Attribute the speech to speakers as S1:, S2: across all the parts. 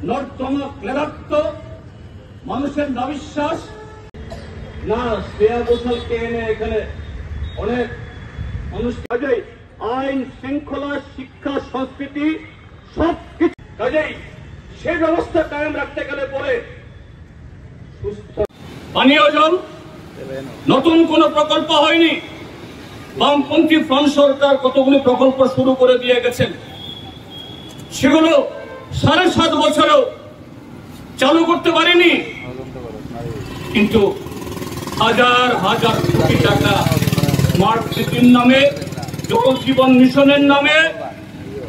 S1: নর্দমা ক্লেদাক্ত মানুষের নাবিশ্বাস না শ্রেয়া ঘোষালকে এনে এখানে অনেক মানুষ কাজেই আইন শৃঙ্খলা শিক্ষা সংস্কৃতি সবকিছু কাজেই সে ব্যবস্থা কায়েম রাখতে গেলে পরে সুস্থ পানীয় জল নতুন কোন প্রকল্প হয়নি। বামপন্থী ফ্রন্ট সরকার কতগুলি প্রকল্প শুরু করে দিয়ে গেছেন, সেগুলো 7.5 বছরেও চালু করতে পারেনি, কিন্তু হাজার হাজার কোটি টাকা স্মার্ট সিটির নামে, জল জীবন মিশনের নামে,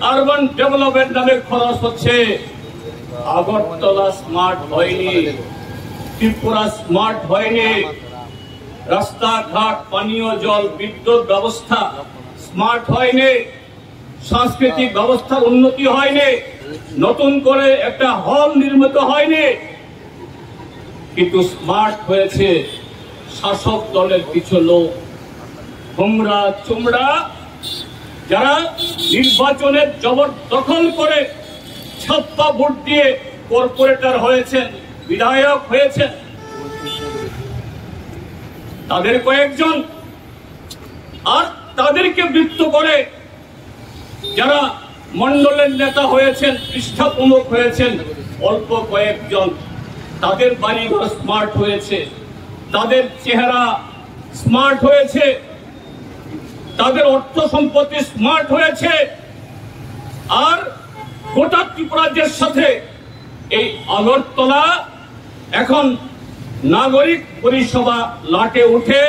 S1: আরবান ডেভেলপমেন্ট নামে খরচ হচ্ছে। আগরতলা স্মার্ট হয়নি, ত্রিপুরা স্মার্ট হয়নি, রাস্তাঘাট পানীয় জল বিদ্যুৎ ব্যবস্থা স্মার্ট হয়নি, সাংস্কৃতিক ব্যবস্থার উন্নতি হয়নি, নতুন করে একটা হল নির্মিত হয়নি, কিন্তু স্মার্ট হয়েছে শাসক দলের কিছু লোক, হোমরা চোমরা, যারা নির্বাচনের জবরদখল করে ছাপ্পা ভোট দিয়ে কর্পোরেটর হয়েছেন, বিধায়ক হয়েছেন। তাদের কয়েকজন, আর তাদেরকে বৃত্ত করে যারা মন্ডলের নেতা হয়েছেন, পৃষ্ঠা প্রমুখ হয়েছেন, অল্প কয়েকজন। তাদের বাড়িঘর স্মার্ট হয়েছে, তাদের চেহারা স্মার্ট হয়েছে, তাদের অর্থ সম্পত্তি স্মার্ট হয়েছে। আর গোটা ত্রিপুরাজ্যের সাথে এই আগরতলা এখন নাগরিক পরিষেবা লাটে উঠে।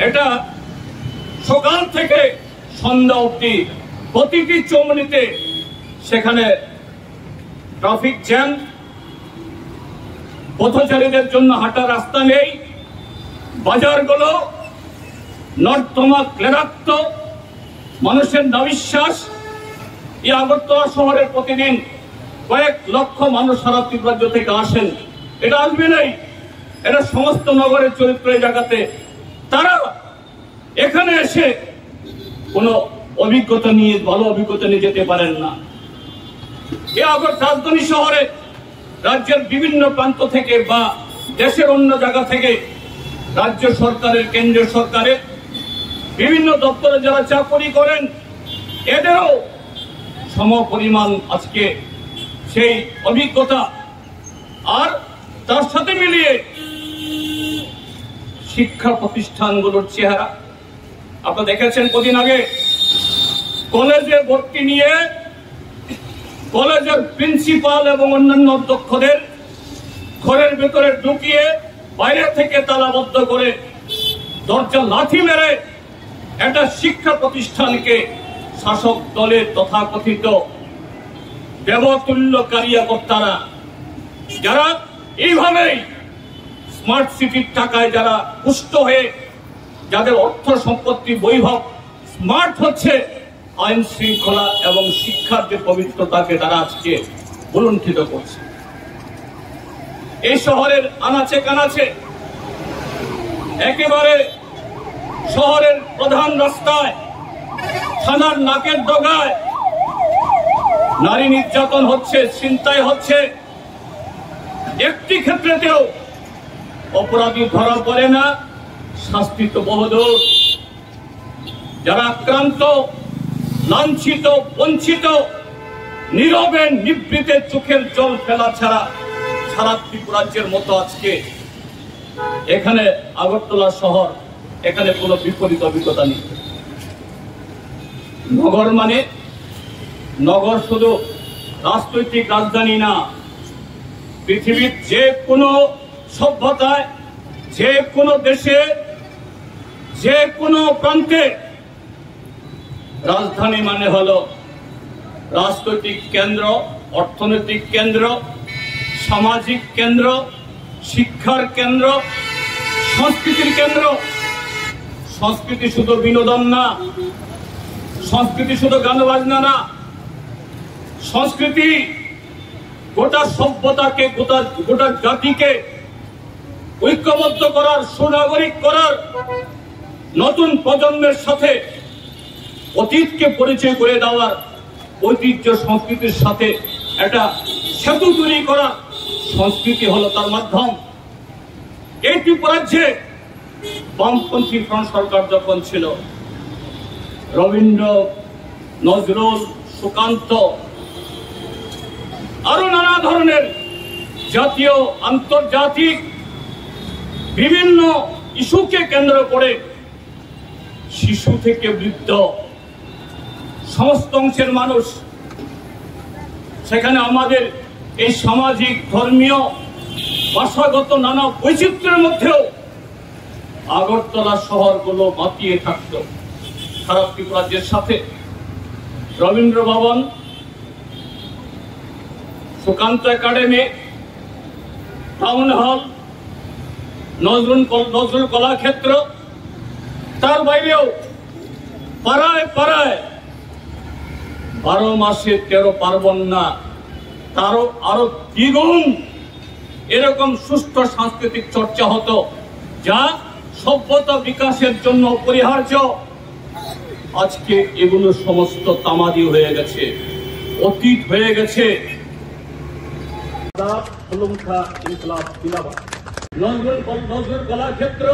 S1: এটা সকাল থেকে সন্ধ্যা অবধি প্রতিটি চৌমুনিতে সেখানে ট্রাফিক জ্যাম, পথচারীদের জন্য হাঁটার রাস্তা নেই, বাজারগুলো নর্দমা ক্লেদাক্ত, মানুষের নাবিশ্বাস। এই আগরতলা শহরের প্রতিদিন কয়েক লক্ষ মানুষ সারা ত্রিপুরাজ্য থেকে আসেন। এটা আসবে নাই, এটা সমস্ত নগরের চরিত্র এই জায়গাতে। তারা এখানে এসে কোন অভিজ্ঞতা নিয়ে, ভালো অভিজ্ঞতা নিয়ে যেতে পারেন না। এই রাজধানী শহরে রাজ্যের বিভিন্ন প্রান্ত থেকে বা দেশের অন্য জায়গা থেকে রাজ্য সরকারের, কেন্দ্রীয় সরকারের বিভিন্ন দপ্তরে যারা চাকরি করেন, এদেরও সমপরিমাণ আজকে সেই অভিজ্ঞতা। আর তার সাথে মিলিয়ে শিক্ষা প্রতিষ্ঠানগুলোর চেহারা আপনারা দেখেছেন। কদিন আগে কলেজে ভর্তি নিয়ে কলেজের প্রিন্সিপাল এবং অন্যান্য অধ্যক্ষদের ঘরের ভেতরে ঢুকিয়ে বাইরে থেকে তালাবদ্ধ করে দরজা লাথি মেরে একটা শিক্ষা প্রতিষ্ঠানকে শাসক দলের তথাকথিত দেবতুল্য কারিয়াকর্তারা, যারা এইভাবেই স্মার্ট সিটির টাকায় যারা পুষ্ট হয়ে, যাদের অর্থ সম্পত্তি বৈভব স্মার্ট হচ্ছে, আইন শৃঙ্খলা এবং শিক্ষার যে পবিত্রতাকে তারা আজকে ভুলুণ্ঠিত করছে। এই শহরের আনাচে কানাচে, একেবারে শহরের প্রধান রাস্তায়, থানার নাকের ডগায় নারী নির্যাতন হচ্ছে, ছিনতাই হচ্ছে। একটি ক্ষেত্রেতেও অপরাধী ধরা পড়ে না, শাস্তি তো বহুদূর। যারা আক্রান্ত, লাঞ্ছিত, বঞ্চিত, নীরবে নিবৃতে চোখের জল ফেলা ছাড়া সারা ত্রিপুরাজ্যের মতো আজকে এখানে আগরতলা শহর, এখানে কোনো বিপরীত অভিজ্ঞতা নেই। নগর মানে, নগর শুধু রাজনৈতিক রাজধানী না, পৃথিবীর যে কোনো সভ্যতায়, যে কোনো দেশে, যে কোনো প্রান্তে রাজধানী মানে হলো রাজনৈতিক কেন্দ্র, অর্থনৈতিক কেন্দ্র, সামাজিক কেন্দ্র, শিক্ষার কেন্দ্র, সংস্কৃতির কেন্দ্র। সংস্কৃতি শুধু বিনোদন না, সংস্কৃতি শুধু গান বাজনা না, সংস্কৃতি গোটা সভ্যতাকে, গোটা জাতিকে ঐক্যবদ্ধ করার, সুনাগরিক করার, নতুন প্রজন্মের সাথে অতীতকে পরিচয় করে দেওয়ার, ঐতিহ্য সংস্কৃতির সাথে একটা সেতু তৈরি করা সংস্কৃতি হলো তার মাধ্যম। এই ত্রিপুরাজ্যে বামপন্থী ফ্রন্ট সরকার যখন ছিল, রবীন্দ্র, নজরুল, সুকান্ত, আরো নানা ধরনের জাতীয় আন্তর্জাতিক বিভিন্ন ইস্যুকে কেন্দ্র করে শিশু থেকে বৃদ্ধ সমস্ত অংশের মানুষ, সেখানে আমাদের এই সামাজিক, ধর্মীয়, ভাষাগত নানা বৈচিত্র্যের মধ্যেও আগরতলা শহরগুলো মাতিয়ে থাকত। খারাপ ত্রিপুরাজ্যের সাথে রবীন্দ্র ভবন, Sukanta academy, town hall, Nazrul Kalakshetra, তার বাইরেও পাড়ায় পাড়ায় 12 মাসে 13 পার্বণ না, তারও আরো দ্বিগুণ এরকম সুষ্ঠু সাংস্কৃতিক চর্চা হতো, যা সভ্যতা বিকাশের জন্য অপরিহার্য। আজকে এগুলো সমস্ত তামাদি হয়ে গেছে, অতীত হয়ে গেছে। নজরুল কলাক্ষেত্র